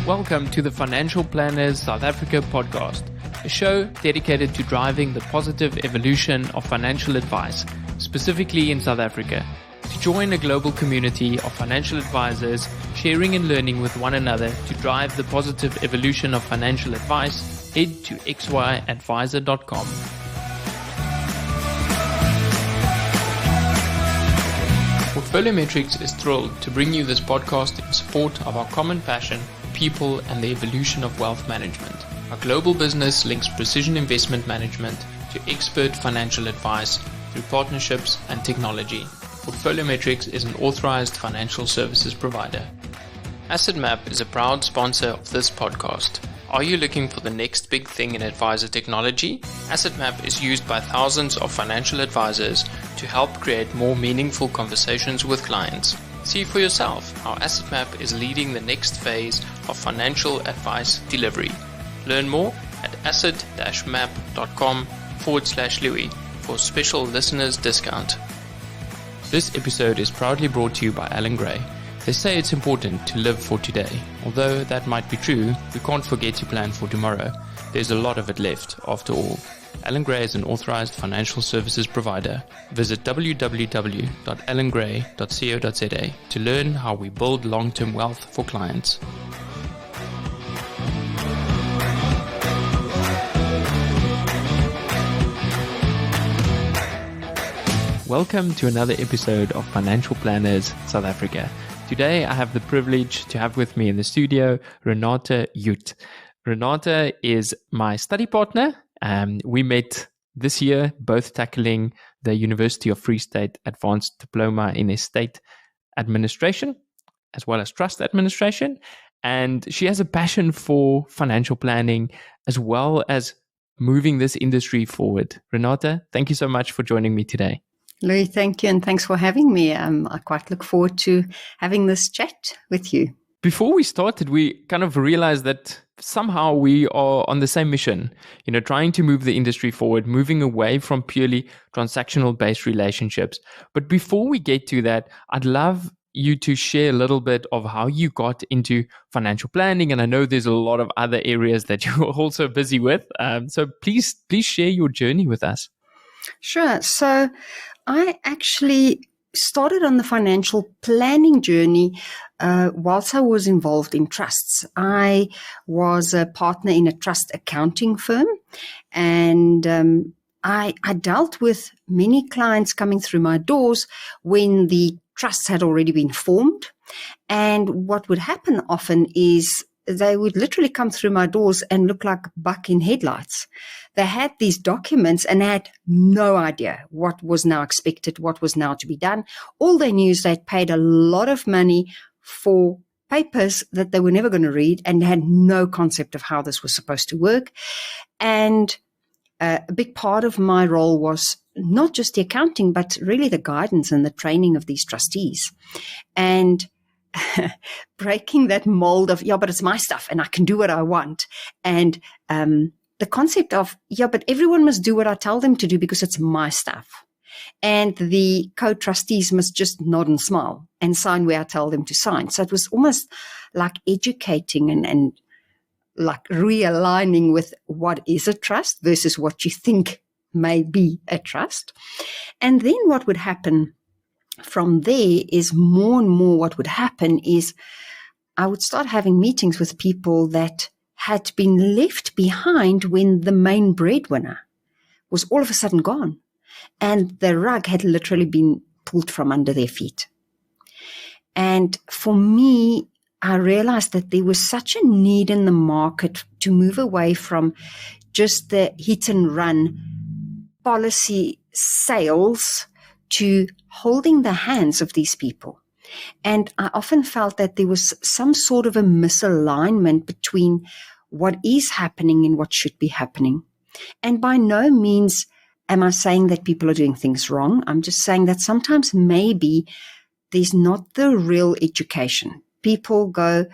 Welcome to the Financial Planners South Africa podcast, a show dedicated to driving the positive evolution of financial advice, specifically in South Africa. To join a global community of financial advisors, sharing and learning with one another to drive the positive evolution of financial advice, head to xyadvisor.com. Portfolio Metrics is thrilled to bring you this podcast in support of our common passion, people, and the evolution of wealth management. Our global business links precision investment management to expert financial advice through partnerships and technology. Portfolio Metrics is an authorized financial services provider. AssetMap is a proud sponsor of this podcast. Are you looking for the next big thing in advisor technology? AssetMap is used by thousands of financial advisors to help create more meaningful conversations with clients. See for yourself how AssetMap is leading the next phase of financial advice delivery. Learn more at asset-map.com/Louis for a special listeners discount. This episode is proudly brought to you by Alan Gray. They say it's important to live for today. Although that might be true, we can't forget to plan for tomorrow. There's a lot of it left, after all. Alan Gray is an authorized financial services provider. Visit www.alangray.co.za to learn how we build long-term wealth for clients. Welcome to another episode of Financial Planners South Africa. Today I have the privilege to have with me in the studio Renate Jute. Renate is my study partner. We met this year, both tackling the University of Free State Advanced Diploma in Estate Administration, as well as Trust Administration. And she has a passion for financial planning, as well as moving this industry forward. Renate, thank you so much for joining me today. Louis, thank you, and thanks for having me. I quite look forward to having this chat with you. Before we started, we kind of realized that somehow we are on the same mission, trying to move the industry forward, moving away from purely transactional-based relationships. But before we get to that, I'd love you to share a little bit of how you got into financial planning. And I know there's a lot of other areas that you're also busy with. So please share your journey with us. Sure. So I actually started on the financial planning journey whilst I was involved in trusts. I was a partner in a trust accounting firm, and I dealt with many clients coming through my doors when the trusts had already been formed. And what would happen often is they would literally come through my doors and look like buck in headlights. They had these documents and had no idea what was now expected, what was now to be done. All they knew is they'd paid a lot of money for papers that they were never going to read and had no concept of how this was supposed to work. And a big part of my role was not just the accounting, but really the guidance and the training of these trustees. And breaking that mold of, but it's my stuff and I can do what I want. And the concept of, but everyone must do what I tell them to do because it's my stuff. And the co-trustees must just nod and smile and sign where I tell them to sign. So it was almost like educating and like realigning with what is a trust versus what you think may be a trust. And then what would happen from there is more and more what would happen is I would start having meetings with people that had been left behind when the main breadwinner was all of a sudden gone and the rug had literally been pulled from under their feet. And for me, I realized that there was such a need in the market to move away from just the hit and run policy sales to holding the hands of these people. And I often felt that there was some sort of a misalignment between what is happening and what should be happening. And by no means am I saying that people are doing things wrong. I'm just saying that sometimes maybe there's not the real education. People go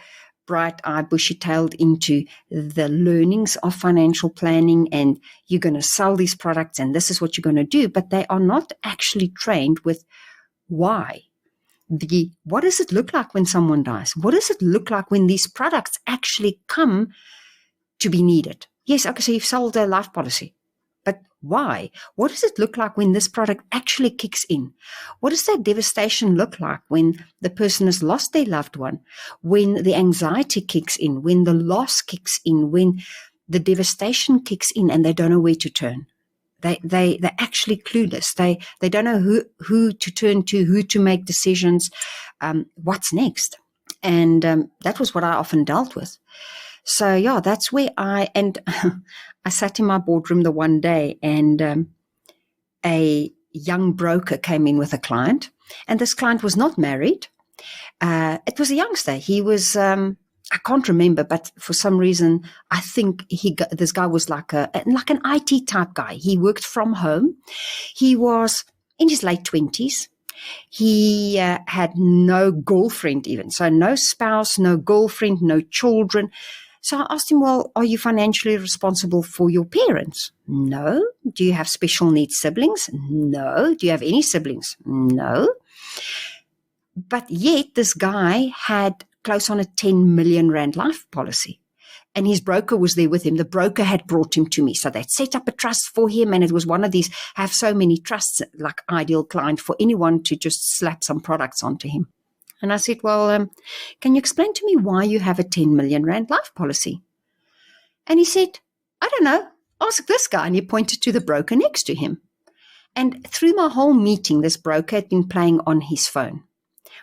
bright-eyed, bushy-tailed into the learnings of financial planning and you're going to sell these products and this is what you're going to do, but they are not actually trained with why. what does it look like when someone dies? What does it look like when these products actually come to be needed? Yes, okay, so you've sold a life policy. But why? What does it look like when this product actually kicks in? What does that devastation look like when the person has lost their loved one, when the anxiety kicks in, when the loss kicks in, when the devastation kicks in and they don't know where to turn? They're actually clueless. They don't know who to turn to, who to make decisions, what's next. And that was what I often dealt with. So, yeah, that's where I sat in my boardroom the one day, and a young broker came in with a client, and this client was not married. It was a youngster. He was, I can't remember, but for some reason, I think this guy was like an IT type guy. He worked from home. He was in his late 20s. He had no girlfriend even. So no spouse, no girlfriend, no children. So I asked him, well, are you financially responsible for your parents? No. Do you have special needs siblings? No. Do you have any siblings? No. But yet this guy had close on a 10 million rand life policy. And his broker was there with him. The broker had brought him to me. So they'd set up a trust for him. And it was one of these, have so many trusts, like ideal client for anyone to just slap some products onto him. And I said, well, can you explain to me why you have a 10 million rand life policy? And he said, I don't know. Ask this guy. And he pointed to the broker next to him. And through my whole meeting, this broker had been playing on his phone,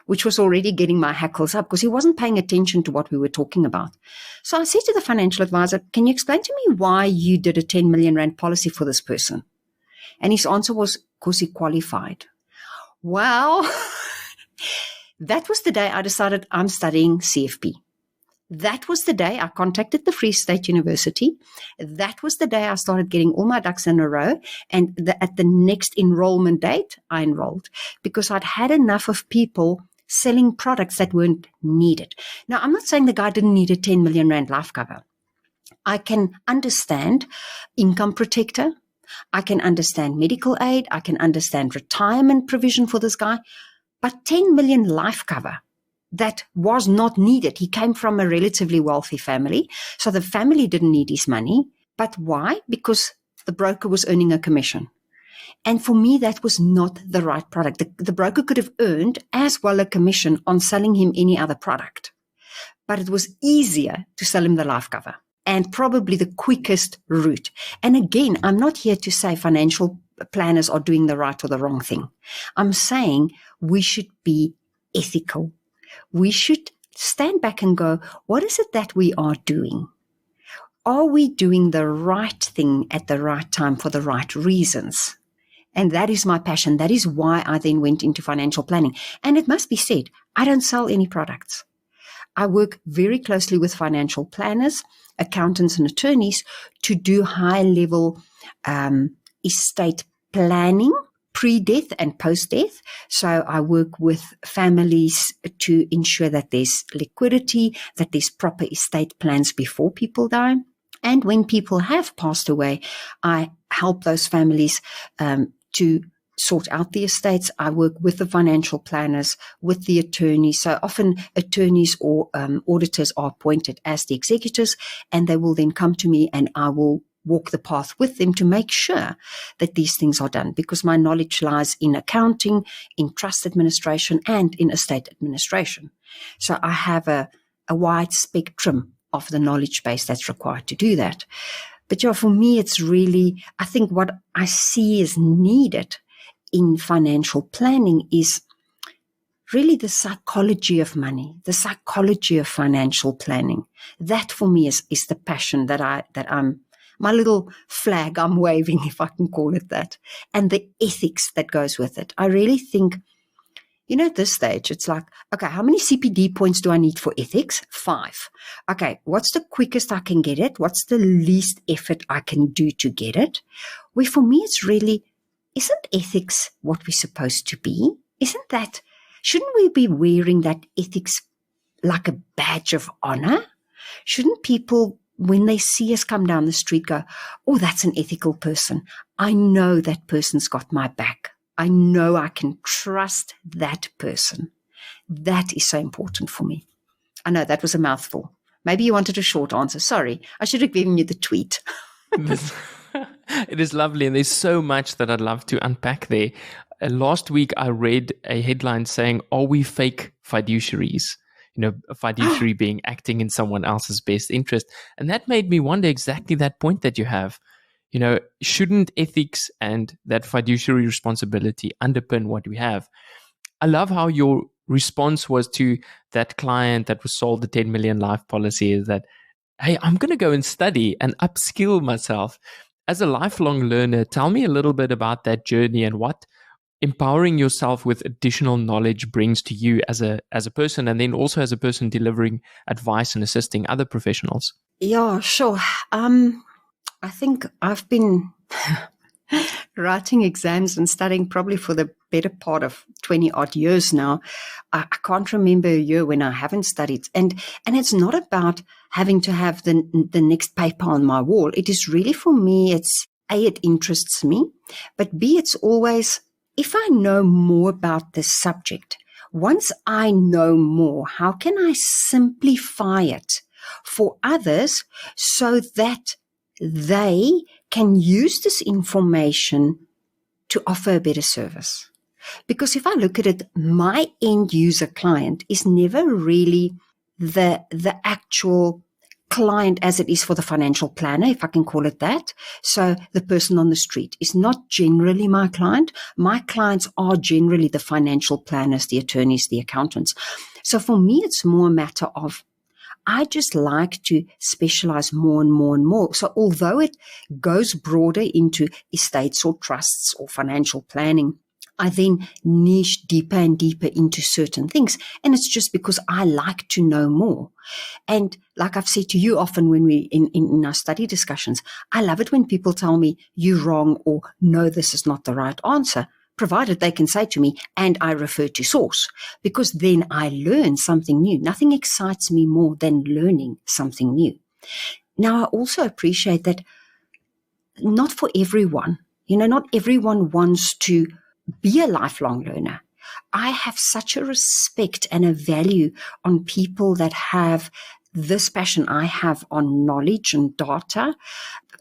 which was already getting my hackles up because he wasn't paying attention to what we were talking about. So I said to the financial advisor, can you explain to me why you did a 10 million rand policy for this person? And his answer was, because he qualified. Well, that was the day I decided I'm studying CFP. That was the day I contacted the Free State University. That was the day I started getting all my ducks in a row. And at the next enrollment date, I enrolled because I'd had enough of people selling products that weren't needed. Now, I'm not saying the guy didn't need a 10 million rand life cover. I can understand income protector. I can understand medical aid. I can understand retirement provision for this guy. But 10 million life cover, that was not needed. He came from a relatively wealthy family, so the family didn't need his money. But why? Because the broker was earning a commission. And for me, that was not the right product. The broker could have earned as well a commission on selling him any other product. But it was easier to sell him the life cover and probably the quickest route. And again, I'm not here to say financial planners are doing the right or the wrong thing. I'm saying we should be ethical. We should stand back and go, what is it that we are doing? Are we doing the right thing at the right time for the right reasons? And that is my passion. That is why I then went into financial planning. And it must be said, I don't sell any products. I work very closely with financial planners, accountants, and attorneys to do high-level estate planning, pre-death and post-death. So I work with families to ensure that there's liquidity, that there's proper estate plans before people die. And when people have passed away, I help those families to sort out the estates. I work with the financial planners, with the attorneys. So often attorneys or auditors are appointed as the executors, and they will then come to me and I will walk the path with them to make sure that these things are done, because my knowledge lies in accounting, in trust administration, and in estate administration. So I have a wide spectrum of the knowledge base that's required to do that. But yeah, for me, it's really, I think what I see is needed in financial planning is really the psychology of money, the psychology of financial planning. That for me is the passion that I'm, my little flag I'm waving, if I can call it that, and the ethics that goes with it. I really think, at this stage, it's like, okay, how many CPD points do I need for ethics? 5. Okay, what's the quickest I can get it? What's the least effort I can do to get it? Where for me, it's really, isn't ethics what we're supposed to be? Shouldn't we be wearing that ethics like a badge of honor? Shouldn't people, when they see us come down the street, go, oh, that's an ethical person. I know that person's got my back. I know I can trust that person. That is so important for me. I know that was a mouthful. Maybe you wanted a short answer. Sorry, I should have given you the tweet. It is lovely, and there's so much that I'd love to unpack there. Last week, I read a headline saying, "Are we fake fiduciaries?" A fiduciary being acting in someone else's best interest. And that made me wonder exactly that point that you have. Shouldn't ethics and that fiduciary responsibility underpin what we have? I love how your response was to that client that was sold the 10 million life policy is that, hey, I'm going to go and study and upskill myself. As a lifelong learner, tell me a little bit about that journey and what empowering yourself with additional knowledge brings to you as a person, and then also as a person delivering advice and assisting other professionals. Yeah, sure. I think I've been writing exams and studying probably for the better part of 20 odd years now. I can't remember a year when I haven't studied. And it's not about having to have the next paper on my wall. It is really, for me, it's A, it interests me, but B, it's always, if I know more about this subject, once I know more, how can I simplify it for others so that they can use this information to offer a better service? Because if I look at it, my end user client is never really the actual client as it is for the financial planner, if I can call it that. So the person on the street is not generally my client. My clients are generally the financial planners, the attorneys, the accountants. So for me, it's more a matter of, I just like to specialize more and more and more. So although it goes broader into estates or trusts or financial planning, I then niche deeper and deeper into certain things. And it's just because I like to know more. And like I've said to you often when we in our study discussions, I love it when people tell me you're wrong or no, this is not the right answer, provided they can say to me, and I refer to source, because then I learn something new. Nothing excites me more than learning something new. Now, I also appreciate that not for everyone, not everyone wants to be a lifelong learner. I have such a respect and a value on people that have this passion I have on knowledge and data.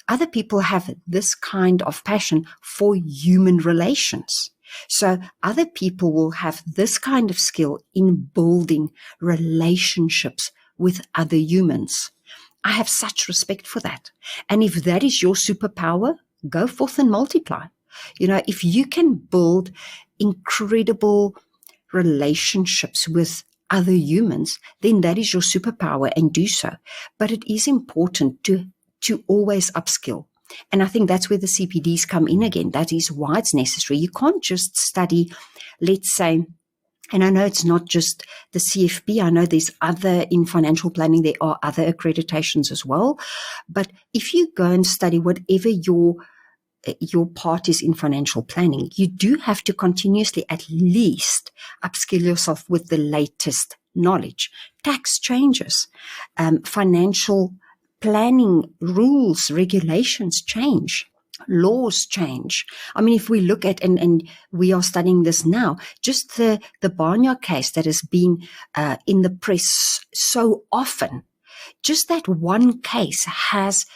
Other people have this kind of passion for human relations. So other people will have this kind of skill in building relationships with other humans. I have such respect for that. And if that is your superpower, go forth and multiply. If you can build incredible relationships with other humans, then that is your superpower, and do so. But it is important to always upskill. And I think that's where the CPDs come in again. That is why it's necessary. You can't just study, let's say, and I know it's not just the CFP. I know there's other, in financial planning, there are other accreditations as well. But if you go and study whatever your part is in financial planning, you do have to continuously at least upskill yourself with the latest knowledge. Tax changes, financial planning rules, regulations change, laws change. I mean, if we look at, and we are studying this now, just the Barnyard case that has been in the press so often, just that one case has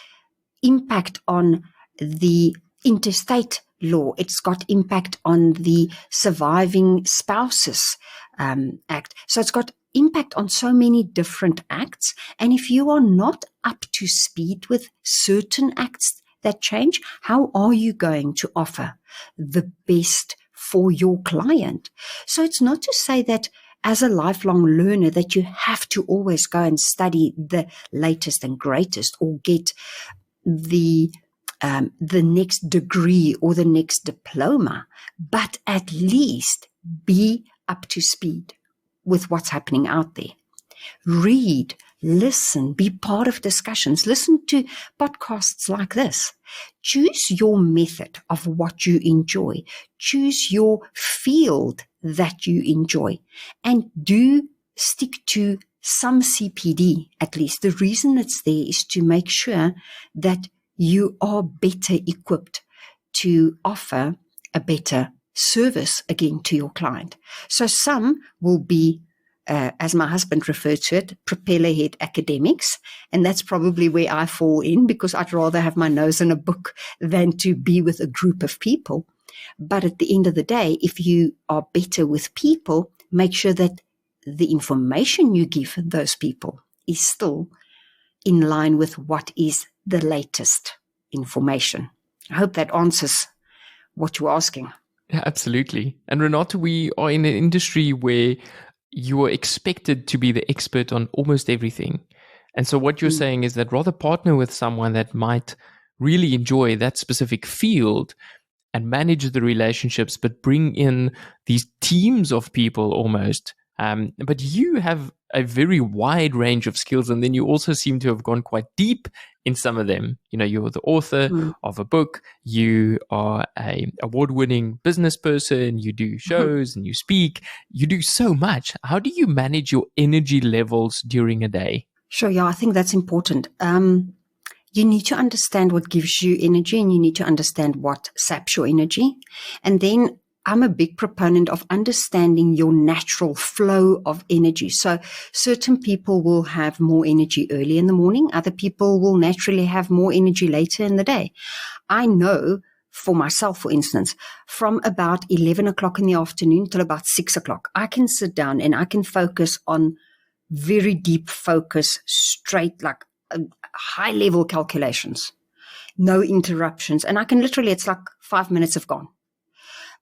impact on the interstate law. It's got impact on the Surviving Spouses Act. So it's got impact on so many different acts. And if you are not up to speed with certain acts that change, how are you going to offer the best for your client? So it's not to say that as a lifelong learner that you have to always go and study the latest and greatest or get the next degree or the next diploma, but at least be up to speed with what's happening out there. Read, listen, be part of discussions, listen to podcasts like this. Choose your method of what you enjoy. Choose your field that you enjoy, and do stick to some CPD at least. The reason it's there is to make sure that you are better equipped to offer a better service again to your client. So some will be, as my husband referred to it, propeller-head academics. And that's probably where I fall in, because I'd rather have my nose in a book than to be with a group of people. But at the end of the day, if you are better with people, make sure that the information you give those people is still in line with what is the latest information. I hope that answers what you're asking. Yeah, absolutely. And Renate, we are in an industry where you are expected to be the expert on almost everything. And so what you're saying is that rather partner with someone that might really enjoy that specific field and manage the relationships, but bring in these teams of people almost. But you have a very wide range of skills, and then you also seem to have gone quite deep in some of them. You know, you're the author of a book, you are a award-winning business person, you do shows and you speak, you do so much. How do you manage your energy levels during a day? Sure, yeah, I think that's important. You need to understand what gives you energy, and you need to understand what saps your energy. And then I'm a big proponent of understanding your natural flow of energy. So certain people will have more energy early in the morning. Other people will naturally have more energy later in the day. I know for myself, for instance, from about 11 o'clock in the afternoon till about 6 o'clock, I can sit down and I can focus on very deep focus, straight, like high level calculations, no interruptions. And I can literally, it's like 5 minutes have gone.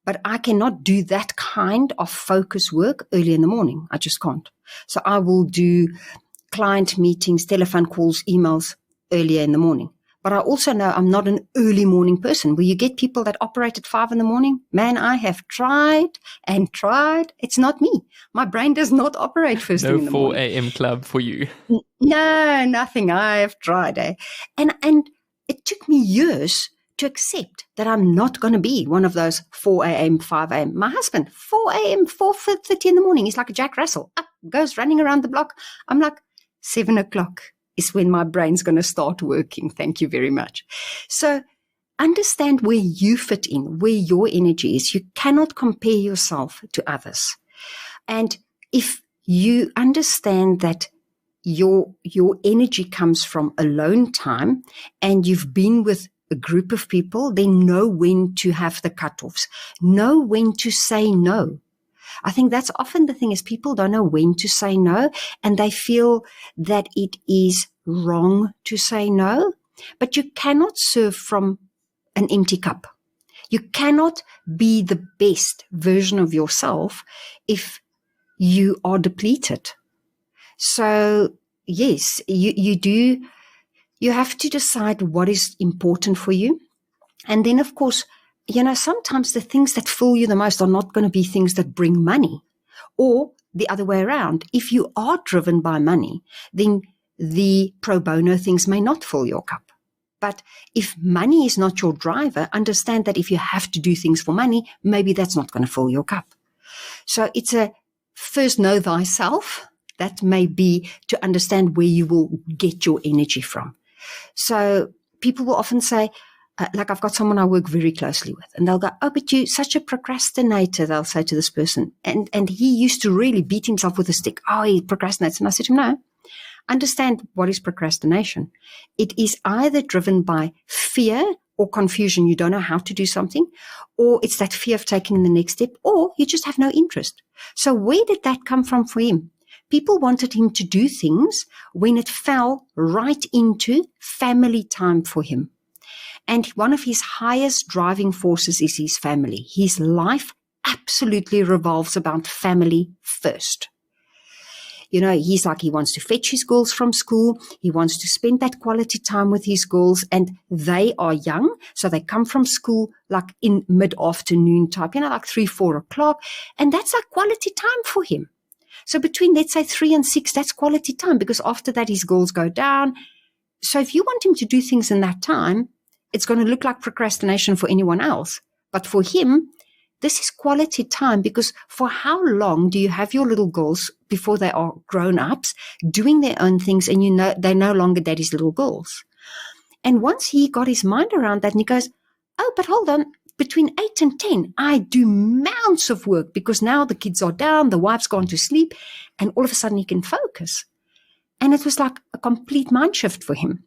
But I cannot do that kind of focus work early in the morning. I just can't. So I will do client meetings, telephone calls, emails earlier in the morning. But I also know I'm not an early morning person. Where you get people that operate at 5 in the morning, man, I have tried and tried. It's not me. My brain does not operate first thing in the morning. No 4 a.m. club for you. No, nothing. I have tried. And it took me years to accept that I'm not going to be one of those 4 a.m., 5 a.m. My husband, 4 a.m., 4:30 in the morning. He's like a Jack Russell. Up, goes running around the block. I'm like, 7 o'clock is when my brain's going to start working. Thank you very much. So understand where you fit in, where your energy is. You cannot compare yourself to others. And if you understand that your energy comes from alone time and you've been with a group of people, then know when to have the cutoffs, know when to say no. I think that's often the thing, is people don't know when to say no, and they feel that it is wrong to say no. But you cannot serve from an empty cup. You cannot be the best version of yourself if you are depleted. So yes, you have to decide what is important for you. And then, of course, sometimes the things that fill you the most are not going to be things that bring money, or the other way around. If you are driven by money, then the pro bono things may not fill your cup. But if money is not your driver, understand that if you have to do things for money, maybe that's not going to fill your cup. So it's a first know thyself. That may be to understand where you will get your energy from. So people will often say, like I've got someone I work very closely with, and they'll go, oh, but you're such a procrastinator, they'll say to this person. And he used to really beat himself with a stick. Oh, he procrastinates. And I said to him, no, understand what is procrastination. It is either driven by fear or confusion. You don't know how to do something, or it's that fear of taking the next step, or you just have no interest. So where did that come from for him? People wanted him to do things when it fell right into family time for him. And one of his highest driving forces is his family. His life absolutely revolves about family first. He's like, he wants to fetch his girls from school. He wants to spend that quality time with his girls, and they are young. So they come from school like in mid-afternoon type, like 3, 4 o'clock. And that's like quality time for him. So between, let's say, 3 and 6, that's quality time, because after that, his goals go down. So if you want him to do things in that time, it's going to look like procrastination for anyone else. But for him, this is quality time, because for how long do you have your little girls before they are grown-ups doing their own things, and they're no longer daddy's little girls? And once he got his mind around that, and he goes, oh, but hold on, between 8 and 10, I do mounts of work because now the kids are down, the wife's gone to sleep, and all of a sudden he can focus. And it was like a complete mind shift for him.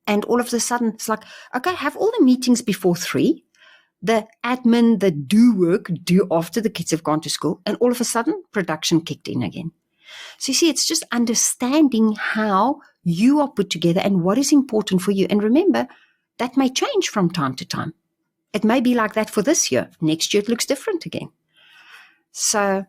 And all of a sudden, it's like, okay, have all the meetings before 3, the admin, the do work, do after the kids have gone to school, and all of a sudden, production kicked in again. So you see, it's just understanding how you are put together and what is important for you. And remember, that may change from time to time. It may be like that for this year. Next year, it looks different again. So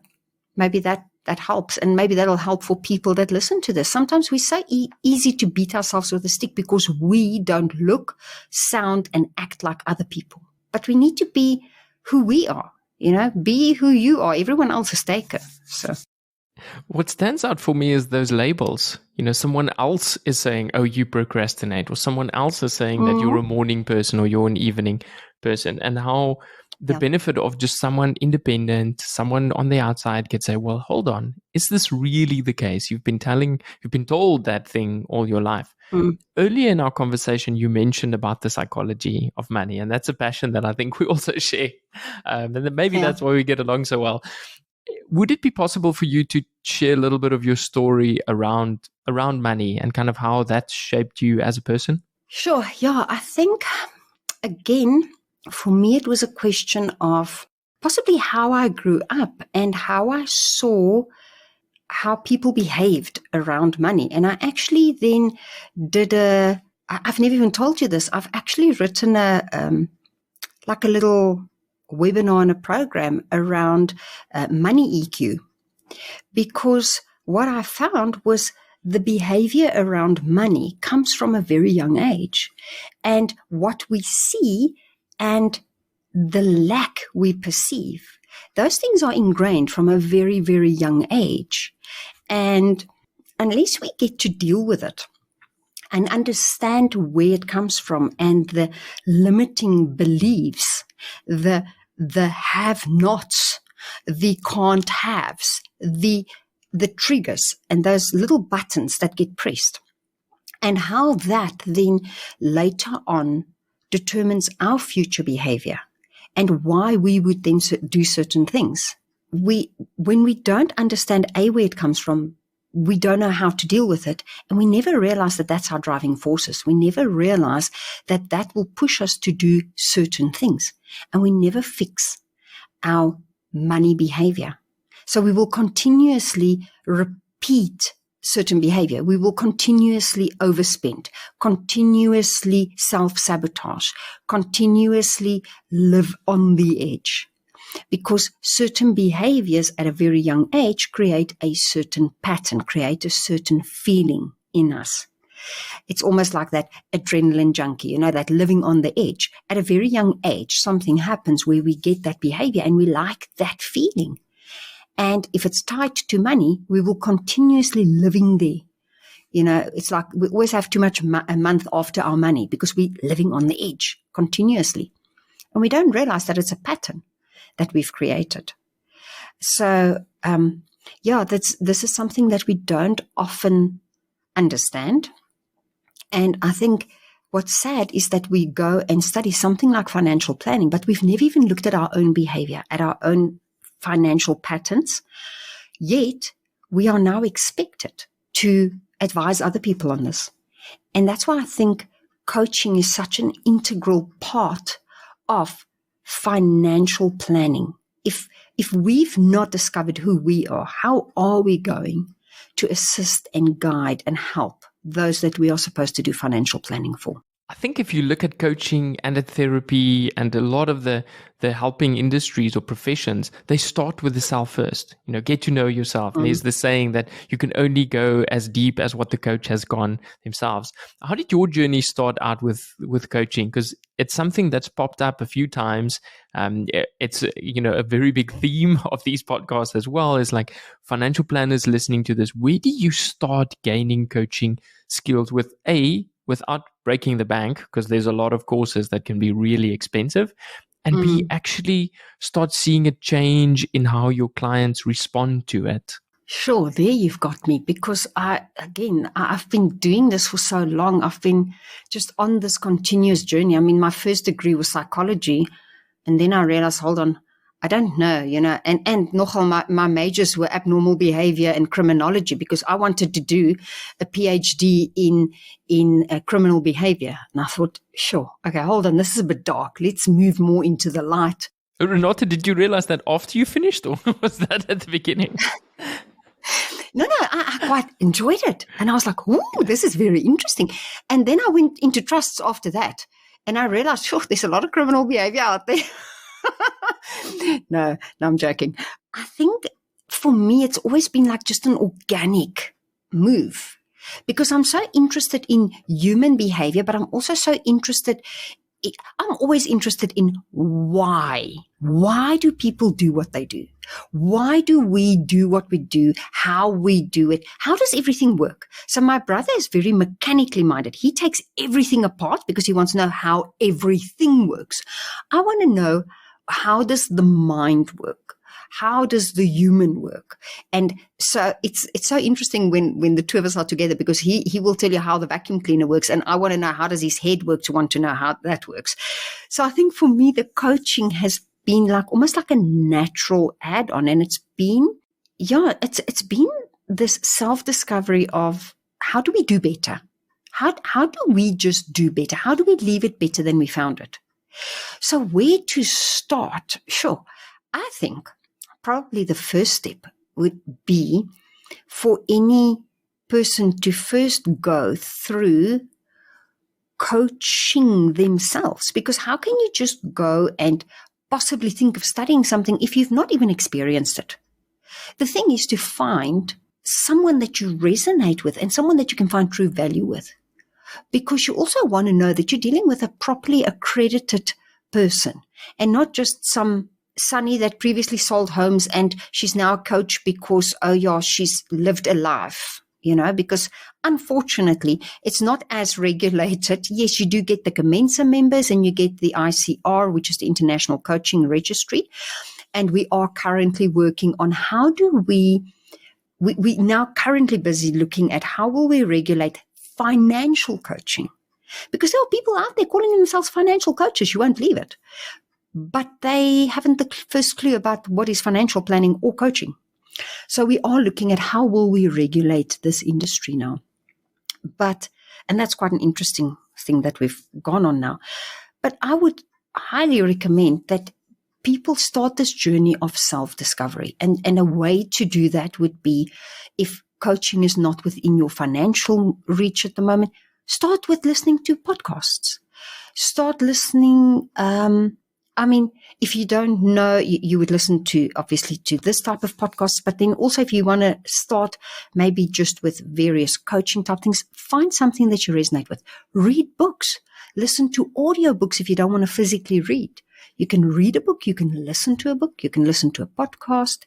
maybe that helps, and maybe that'll help for people that listen to this. Sometimes we're so easy to beat ourselves with a stick because we don't look, sound, and act like other people. But we need to be who we are, be who you are. Everyone else is taken. So what stands out for me is those labels. Someone else is saying, oh, you procrastinate, or someone else is saying that you're a morning person or you're an evening person, and how the benefit of just someone independent, someone on the outside can say, well, hold on, is this really the case? You've been told that thing all your life. Earlier in our conversation, you mentioned about the psychology of money, and that's a passion that I think we also share. And maybe that's why we get along so well. Would it be possible for you to share a little bit of your story around money and kind of how that shaped you as a person? Sure. Yeah, I think, again, for me, it was a question of possibly how I grew up and how I saw how people behaved around money. And I actually then I've never even told you this, I've actually written a little webinar and a program around money EQ, because what I found was the behavior around money comes from a very young age, and what we see and the lack we perceive, those things are ingrained from a very, very young age. And unless we get to deal with it and understand where it comes from and the limiting beliefs, the have-nots, the can't-haves, the triggers and those little buttons that get pressed, and how that then later on determines our future behavior and why we would then do certain things. When we don't understand where it comes from, we don't know how to deal with it, and we never realize that that's our driving forces. We never realize that that will push us to do certain things, and we never fix our money behavior. So we will continuously repeat certain behavior. We will continuously overspend, continuously self-sabotage, continuously live on the edge, because certain behaviors at a very young age create a certain pattern, create a certain feeling in us. It's almost like that adrenaline junkie, that living on the edge. At a very young age, something happens where we get that behavior and we like that feeling. And if it's tied to money, we will continuously living there. It's like we always have too much a month after our money because we're living on the edge continuously. And we don't realize that it's a pattern that we've created. So, this is something that we don't often understand. And I think what's sad is that we go and study something like financial planning, but we've never even looked at our own behavior, at our own financial patterns. Yet we are now expected to advise other people on this. And that's why I think coaching is such an integral part of financial planning. If we've not discovered who we are, how are we going to assist and guide and help those that we are supposed to do financial planning for? I think if you look at coaching and at therapy and a lot of the helping industries or professions, they start with the self first. Get to know yourself. There's the saying that you can only go as deep as what the coach has gone themselves. How did your journey start out with coaching? Because it's something that's popped up a few times. It's a very big theme of these podcasts as well, is like financial planners listening to this. Where do you start gaining coaching skills without breaking the bank, because there's a lot of courses that can be really expensive, and B, actually start seeing a change in how your clients respond to it? Sure, there you've got me, because I've been doing this for so long. I've been just on this continuous journey. I mean, my first degree was psychology, And then I realized, hold on, I don't know, and nogal my majors were abnormal behavior and criminology, because I wanted to do a PhD in criminal behavior. And I thought, sure, okay, hold on, this is a bit dark. Let's move more into the light. Renate, did you realize that after you finished, or was that at the beginning? No, I quite enjoyed it. And I was like, ooh, this is very interesting. And then I went into trusts after that. And I realized, sure, there's a lot of criminal behavior out there. No, I'm joking. I think for me, it's always been like just an organic move, because I'm so interested in human behavior, but I'm also so I'm always interested in why. Why do people do what they do? Why do we do what we do? How we do it? How does everything work? So my brother is very mechanically minded. He takes everything apart because he wants to know how everything works. I want to know, how does the mind work? How does the human work? And so it's so interesting when the two of us are together, because he will tell you how the vacuum cleaner works, and I want to know, how does his head work, to want to know how that works. So I think for me, the coaching has been like almost like a natural add-on, and it's been this self-discovery of, how do we do better? How do we just do better? How do we leave it better than we found it? So where to start? Sure. I think probably the first step would be for any person to first go through coaching themselves, because how can you just go and possibly think of studying something if you've not even experienced it? The thing is to find someone that you resonate with and someone that you can find true value with. Because you also want to know that you're dealing with a properly accredited person, and not just some Sunny that previously sold homes and she's now a coach because, she's lived a life, because unfortunately it's not as regulated. Yes, you do get the Commensa members and you get the ICR, which is the International Coaching Registry. And we are currently working on how do we now currently busy looking at how will we regulate financial coaching, because there are people out there calling themselves financial coaches. You won't believe it, but they haven't the first clue about what is financial planning or coaching. So we are looking at how will we regulate this industry now. And that's quite an interesting thing that we've gone on now. But I would highly recommend that people start this journey of self-discovery. And a way to do that would be, if coaching is not within your financial reach at the moment, start with listening to podcasts. Start listening. If you don't know, you would listen to, obviously, to this type of podcasts, but then also if you want to start maybe just with various coaching type things, find something that you resonate with. Read books. Listen to audiobooks if you don't want to physically read. You can read a book, you can listen to a book, you can listen to a podcast,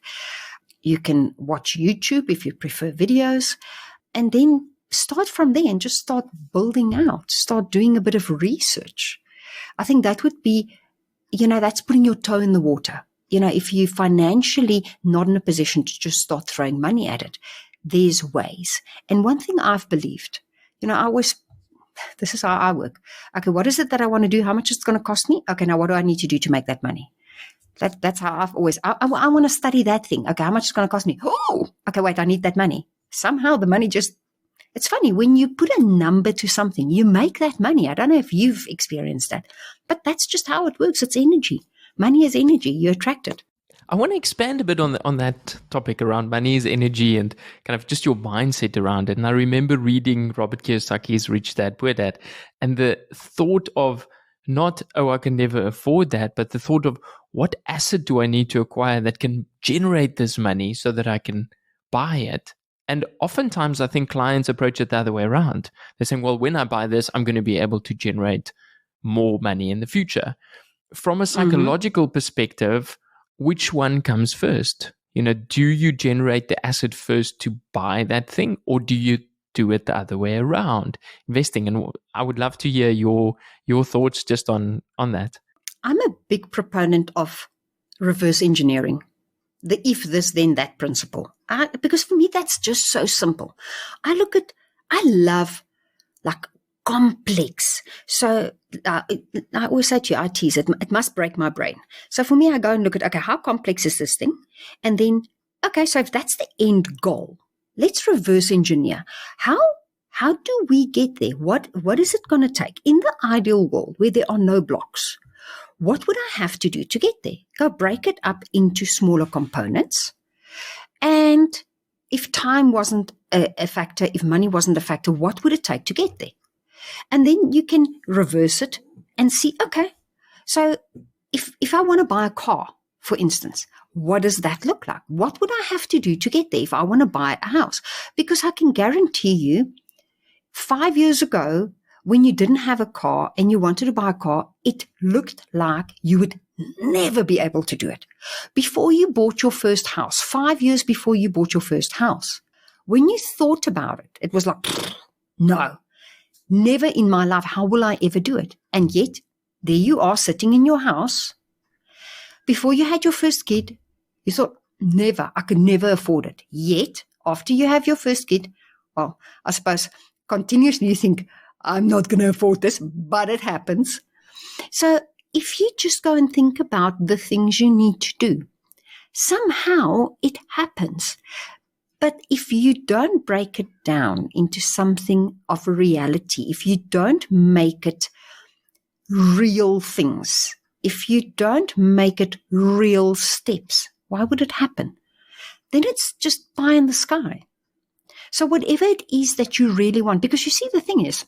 you can watch YouTube if you prefer videos, and then start from there and just start building out, start doing a bit of research. I think that would be, that's putting your toe in the water. If you're financially not in a position to just start throwing money at it, there's ways. And one thing I've believed, this is how I work. Okay, what is it that I want to do? How much is it going to cost me? Okay, now what do I need to do to make that money? That's how I've always, I want to study that thing. Okay, how much is it going to cost me? Oh, okay, wait, I need that money. Somehow the money it's funny, when you put a number to something, you make that money. I don't know if you've experienced that, but that's just how it works. It's energy. Money is energy. You attract it. I want to expand a bit on that topic around money is energy and kind of just your mindset around it. And I remember reading Robert Kiyosaki's Rich Dad, Poor Dad, and the thought of not, I can never afford that, but the thought of what asset do I need to acquire that can generate this money so that I can buy it. And oftentimes I think clients approach it the other way around. They're saying, well, when I buy this, I'm going to be able to generate more money in the future. From a psychological perspective, which one comes first? Do you generate the asset first to buy that thing, or do you do it the other way around, investing? And I would love to hear your thoughts just on that. I'm a big proponent of reverse engineering, the if this, then that principle. Because for me, that's just so simple. I love like complex. So I always say to you, I tease it, it must break my brain. So for me, I go and look at, okay, how complex is this thing? And then, okay, so if that's the end goal, let's reverse engineer. How do we get there? What is it going to take? In the ideal world where there are no blocks, what would I have to do to get there? Go break it up into smaller components. And if time wasn't a factor, if money wasn't a factor, what would it take to get there? And then you can reverse it and see, okay, so if I want to buy a car, for instance, what does that look like? What would I have to do to get there if I want to buy a house? Because I can guarantee you, 5 years ago, when you didn't have a car and you wanted to buy a car, it looked like you would never be able to do it. Before you bought your first house, 5 years before you bought your first house, when you thought about it, it was like, no, never in my life. How will I ever do it? And yet, there you are sitting in your house. Before you had your first kid, you thought, never, I could never afford it. Yet, after you have your first kid, well, I suppose continuously you think, I'm not going to afford this, but it happens. So if you just go and think about the things you need to do, somehow it happens. But if you don't break it down into something of a reality, if you don't make it real things, if you don't make it real steps, why would it happen? Then it's just pie in the sky. So whatever it is that you really want, because you see, the thing is,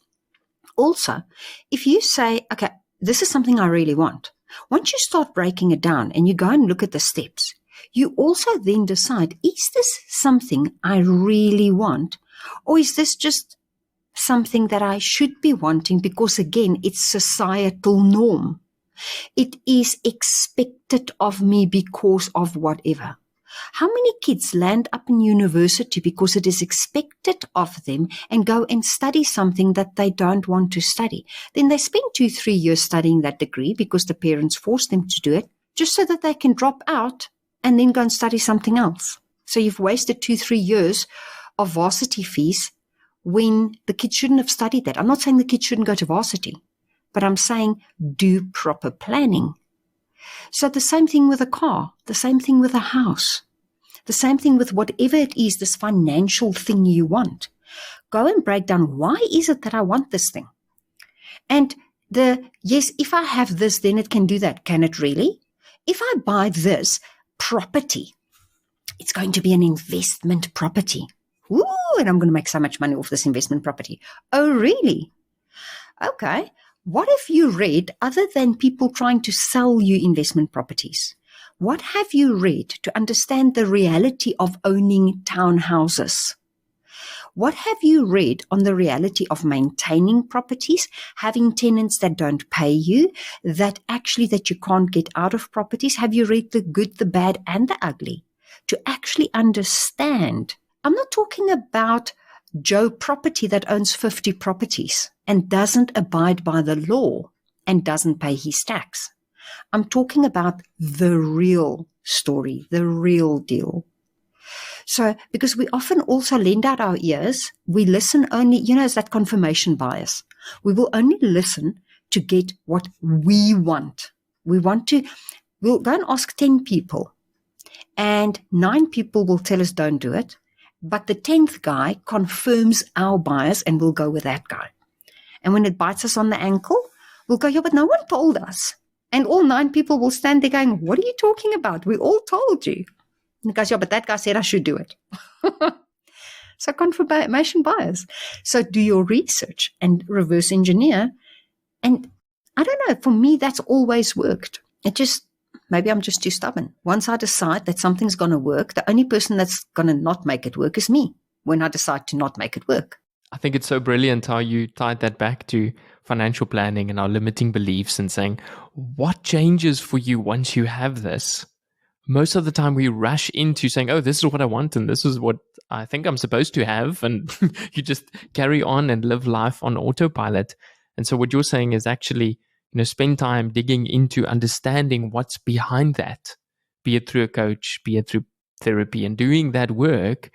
also, if you say, okay, this is something I really want, once you start breaking it down and you go and look at the steps, you also then decide, is this something I really want? Or is this just something that I should be wanting because, again, it's societal norm? It is expected of me because of whatever. How many kids land up in university because it is expected of them and go and study something that they don't want to study? Then they spend 2-3 years studying that degree because the parents force them to do it, just so that they can drop out and then go and study something else. So you've wasted 2-3 years of varsity fees when the kids shouldn't have studied that. I'm not saying the kids shouldn't go to varsity, but I'm saying do proper planning. So the same thing with a car, the same thing with a house, the same thing with whatever it is, this financial thing you want. Go and break down, why is it that I want this thing? And yes, if I have this, then it can do that. Can it really? If I buy this property, it's going to be an investment property. Ooh, and I'm going to make so much money off this investment property. Oh, really? Okay. What if you read, other than people trying to sell you investment properties, what have you read to understand the reality of owning townhouses? What have you read on the reality of maintaining properties, having tenants that don't pay you, that you can't get out of properties? Have you read the good, the bad, and the ugly to actually understand? I'm not talking about Joe Property that owns 50 properties and doesn't abide by the law and doesn't pay his tax. I'm talking about the real story, the real deal. So, because we often also lend out our ears, we listen only, it's that confirmation bias. We will only listen to get what we want. We'll go and ask 10 people, and 9 people will tell us don't do it. But the 10th guy confirms our bias and we'll go with that guy. And when it bites us on the ankle, we'll go, yeah, but no one told us. And all 9 people will stand there going, what are you talking about? We all told you. And he goes, yeah, but that guy said I should do it. So confirmation bias. So do your research and reverse engineer. And I don't know, for me, that's always worked. Maybe I'm just too stubborn. Once I decide that something's going to work, the only person that's going to not make it work is me when I decide to not make it work. I think it's so brilliant how you tied that back to financial planning and our limiting beliefs and saying, what changes for you once you have this? Most of the time we rush into saying, oh, this is what I want and this is what I think I'm supposed to have. And you just carry on and live life on autopilot. And so what you're saying is actually, spend time digging into understanding what's behind that, be it through a coach, be it through therapy, and doing that work.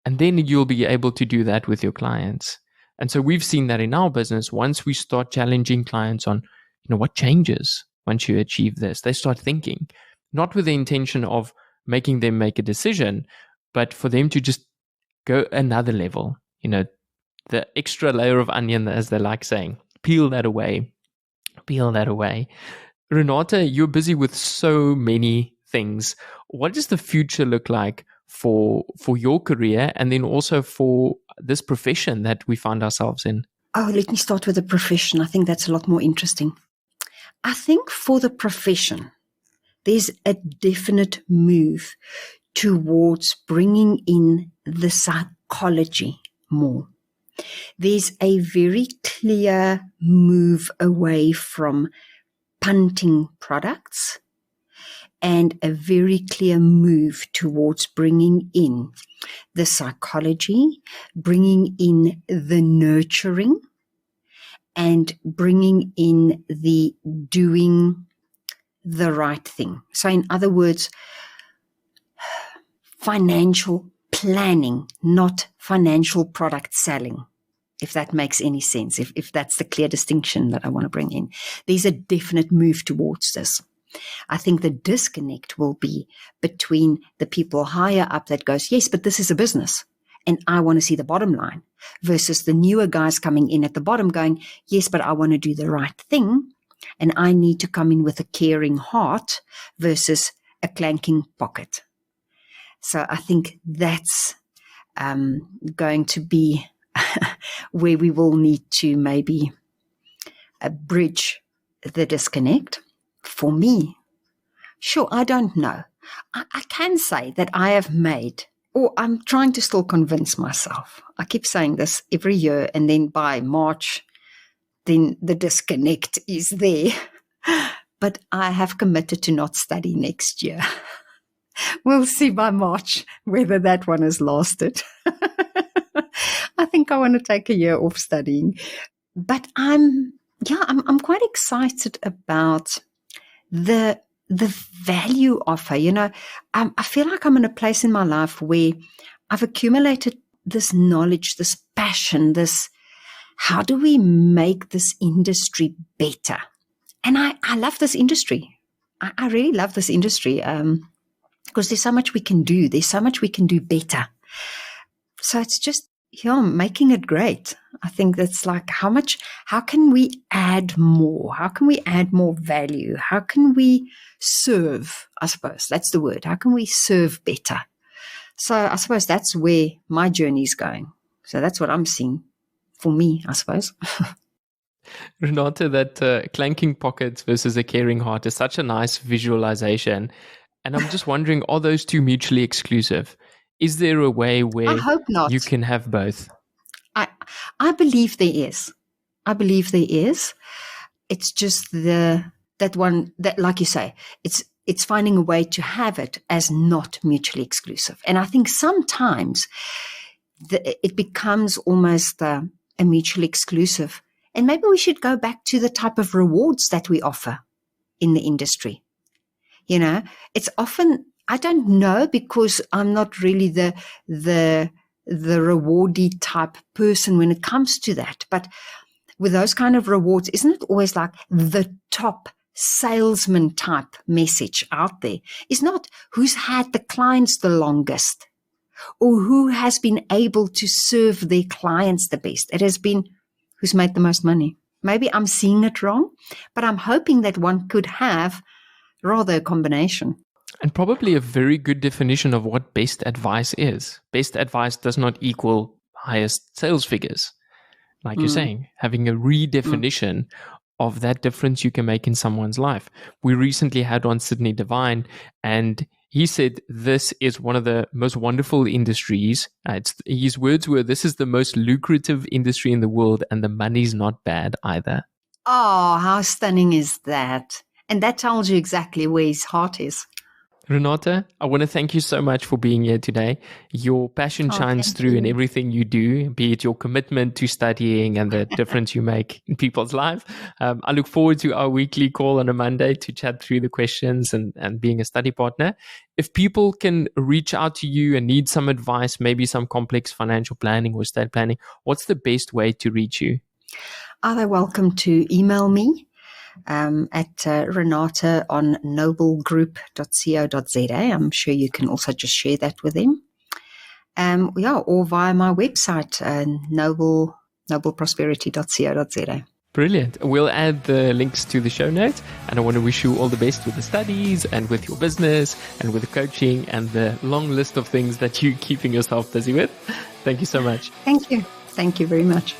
And then you'll be able to do that with your clients. And so we've seen that in our business. Once we start challenging clients on, what changes once you achieve this, they start thinking, not with the intention of making them make a decision, but for them to just go another level, the extra layer of onion, as they like saying, peel that away. Renate, you're busy with so many things. What does the future look like for your career, and then also for this profession that we find ourselves in? Oh, let me start with the profession. I think that's a lot more interesting. I think for the profession, there's a definite move towards bringing in the psychology more. There's a very clear move away from punting products and a very clear move towards bringing in the psychology, bringing in the nurturing, and bringing in the doing the right thing. So in other words, financial planning, not financial product selling, if that makes any sense, if that's the clear distinction that I want to bring in. There's a definite move towards this. I think the disconnect will be between the people higher up that goes, yes, but this is a business and I want to see the bottom line, versus the newer guys coming in at the bottom going, yes, but I want to do the right thing and I need to come in with a caring heart versus a clanking pocket. So I think that's going to be where we will need to maybe bridge the disconnect. For me, sure, I don't know. I can say that I have made, or I'm trying to still convince myself. I keep saying this every year, and then by March, then the disconnect is there. But I have committed to not study next year. We'll see by March whether that one has lasted. I think I want to take a year off studying. But I'm quite excited about the value offer. I feel like I'm in a place in my life where I've accumulated this knowledge, this passion, this how do we make this industry better? And I love this industry. I really love this industry because there's so much we can do. There's so much we can do better. So it's just, making it great. I think that's like how can we add more? How can we add more value? How can we serve? I suppose that's the word. How can we serve better? So I suppose that's where my journey is going. So that's what I'm seeing for me, I suppose. Renate, that clanking pockets versus a caring heart is such a nice visualization. And I'm just wondering, are those two mutually exclusive? Is there a way where I hope not. You can have both? I believe there is. It's just that one that, like you say, it's finding a way to have it as not mutually exclusive. And I think sometimes it becomes almost a mutually exclusive. And maybe we should go back to the type of rewards that we offer in the industry. It's often, I don't know, because I'm not really the rewardee type person when it comes to that. But with those kind of rewards, isn't it always like the top salesman type message out there? It's not who's had the clients the longest or who has been able to serve their clients the best. It has been who's made the most money. Maybe I'm seeing it wrong, but I'm hoping that one could have rather a combination. And probably a very good definition of what best advice is. Best advice does not equal highest sales figures. Like you're saying, having a redefinition of that difference you can make in someone's life. We recently had on Sydney Devine, and he said this is one of the most wonderful industries. His words were, this is the most lucrative industry in the world, and the money's not bad either. Oh, how stunning is that? And that tells you exactly where his heart is. Renate, I want to thank you so much for being here today. Your passion shines through in everything you do, be it your commitment to studying and the difference you make in people's lives. I look forward to our weekly call on a Monday to chat through the questions and being a study partner. if people can reach out to you and need some advice, maybe some complex financial planning or estate planning, what's the best way to reach you? Are they welcome to email me at Renate on noblegroup.co.za. I'm sure you can also just share that with them. Or via my website, nobleprosperity.co.za. Brilliant. We'll add the links to the show notes, and I want to wish you all the best with the studies and with your business and with the coaching and the long list of things that you're keeping yourself busy with. Thank you so much. Thank you. Thank you very much.